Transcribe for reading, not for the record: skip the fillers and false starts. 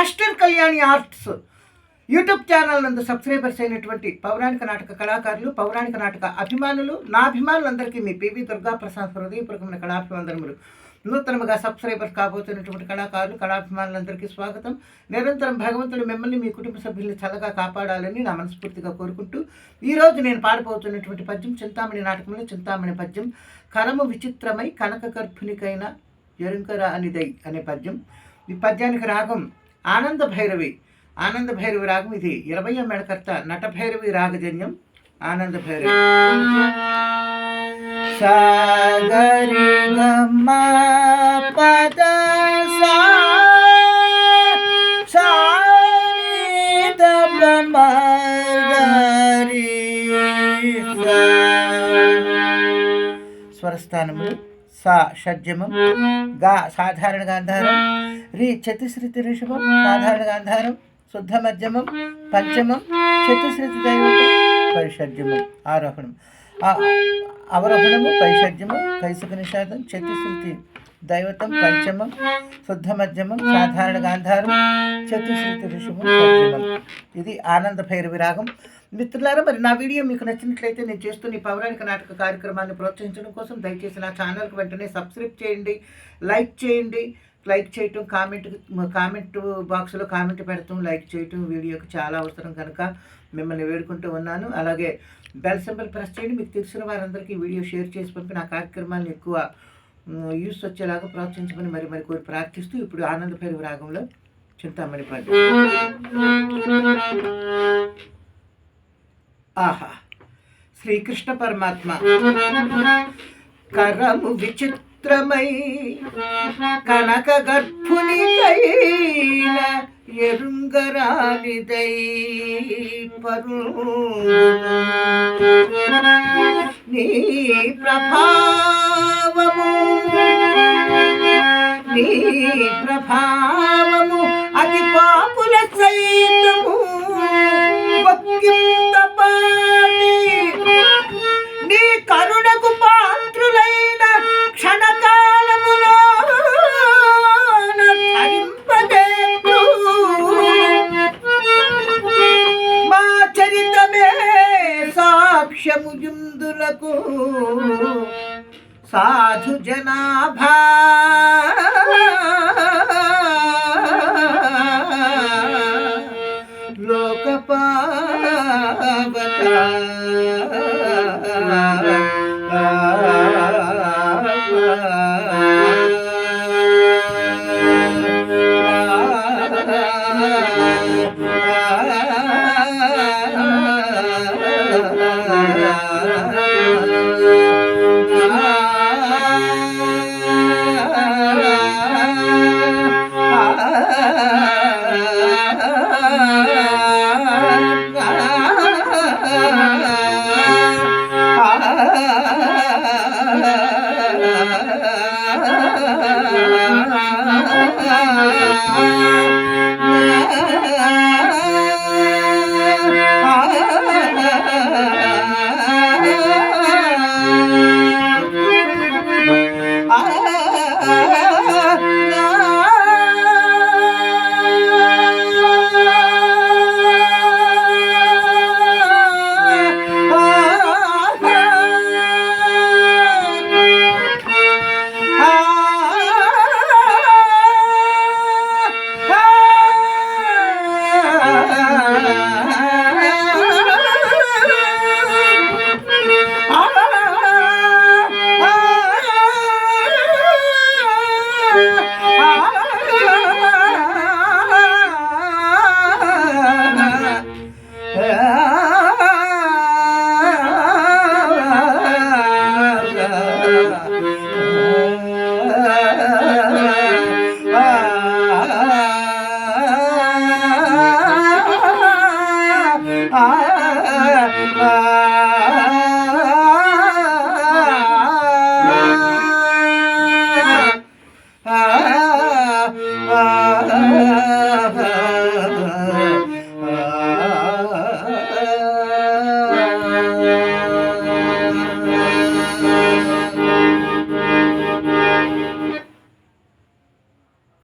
Master Kalyani arts YouTube channel నందు subscribers అయినటువంటి పౌరాణిక నాటక కళాకారులు, పౌరాణిక నాటక అభిమానులు, నా అభిమానులందరికీ మీ పివి దుర్గాప్రసాద్ హృదయపూర్వకమైన కళాభివందనములు. నూతనముగా సబ్స్క్రైబర్స్ కాబోతున్నటువంటి కళాకారులు, కళాభిమానులందరికీ స్వాగతం. నిరంతరం భగవంతుడు మిమ్మల్ని, మీ కుటుంబ సభ్యుల్ని చల్లగా కాపాడాలని నా మనస్ఫూర్తిగా కోరుకుంటూ, ఈరోజు నేను పాడబోతున్నటువంటి పద్యం చింతామణి నాటకంలో చింతామణి పద్యం. కరము విచిత్రమై కనక గర్భునికైన ఎరుంకర అనిదై అనే పద్యం. ఈ పద్యానికి రాగం ఆనంద భైరవి. ఆనంద భైరవి రాగం ఇది. 20వ మేళకర్త నటభైరవి రాగజన్యం ఆనంద భైరవి. సాగరి గమ పద స్వరస్థానములు సా షడ్జమం, గా సాధారణ గాంధారం, రి చతుశ్రుతి ఋషభం సాధారణ గాంధారం, శుద్ధ మధ్యమం, పంచమం, చతుశ్రుతి దైవతం, పరిషడ్జమం ఆరోహణం, అవరోహణము, పరిషడ్జమం, కైసుక నిషాదం, చతుశ్రుతి దైవతం, పంచమం, శుద్ధ మధ్యమం, సాధారణ గాంధారం, చతుశ్రుతి ఋషభం, షడ్జమం. ఇది ఆనంద భైరవి రాగం. మిత్రులారా, మరి నా వీడియో మీకు నచ్చినట్లయితే నేను చేస్తున్న ఈ పౌరాణిక నాటక కార్యక్రమాన్ని ప్రోత్సహించడం కోసం దయచేసి నా ఛానల్కి వెంటనే సబ్స్క్రైబ్ చేయండి, లైక్ చేయండి. లైక్ చేయటం, కామెంట్ బాక్స్లో కామెంట్ పెడతాం, లైక్ చేయటం వీడియోకి చాలా అవసరం కనుక మిమ్మల్ని వేడుకుంటూ ఉన్నాను. అలాగే బెల్ సింబల్ ప్రెస్ చేయండి. మీకు తెలిసిన వారందరికీ వీడియో షేర్ చేసి పంపి నా కార్యక్రమాలను ఎక్కువ యూస్ వచ్చేలాగా ప్రోత్సహించమని మరి కోరి ప్రార్థిస్తూ, ఇప్పుడు ఆనంద భైరవి రాగంలో చింతామణి పద్యం. ఆహా, శ్రీకృష్ణ పరమాత్మ. కరము విచిత్రమై కనక గర్భునికైన ఎరుంగరానిదై పరు నీ ప్రభావము అతి పాపుల సైతము నీ కరుణకు పాత్రులైన క్షణకాలములో ధరింపదేకు మా చరితమే సాక్ష్యము యుందులకు సాధు జనాభా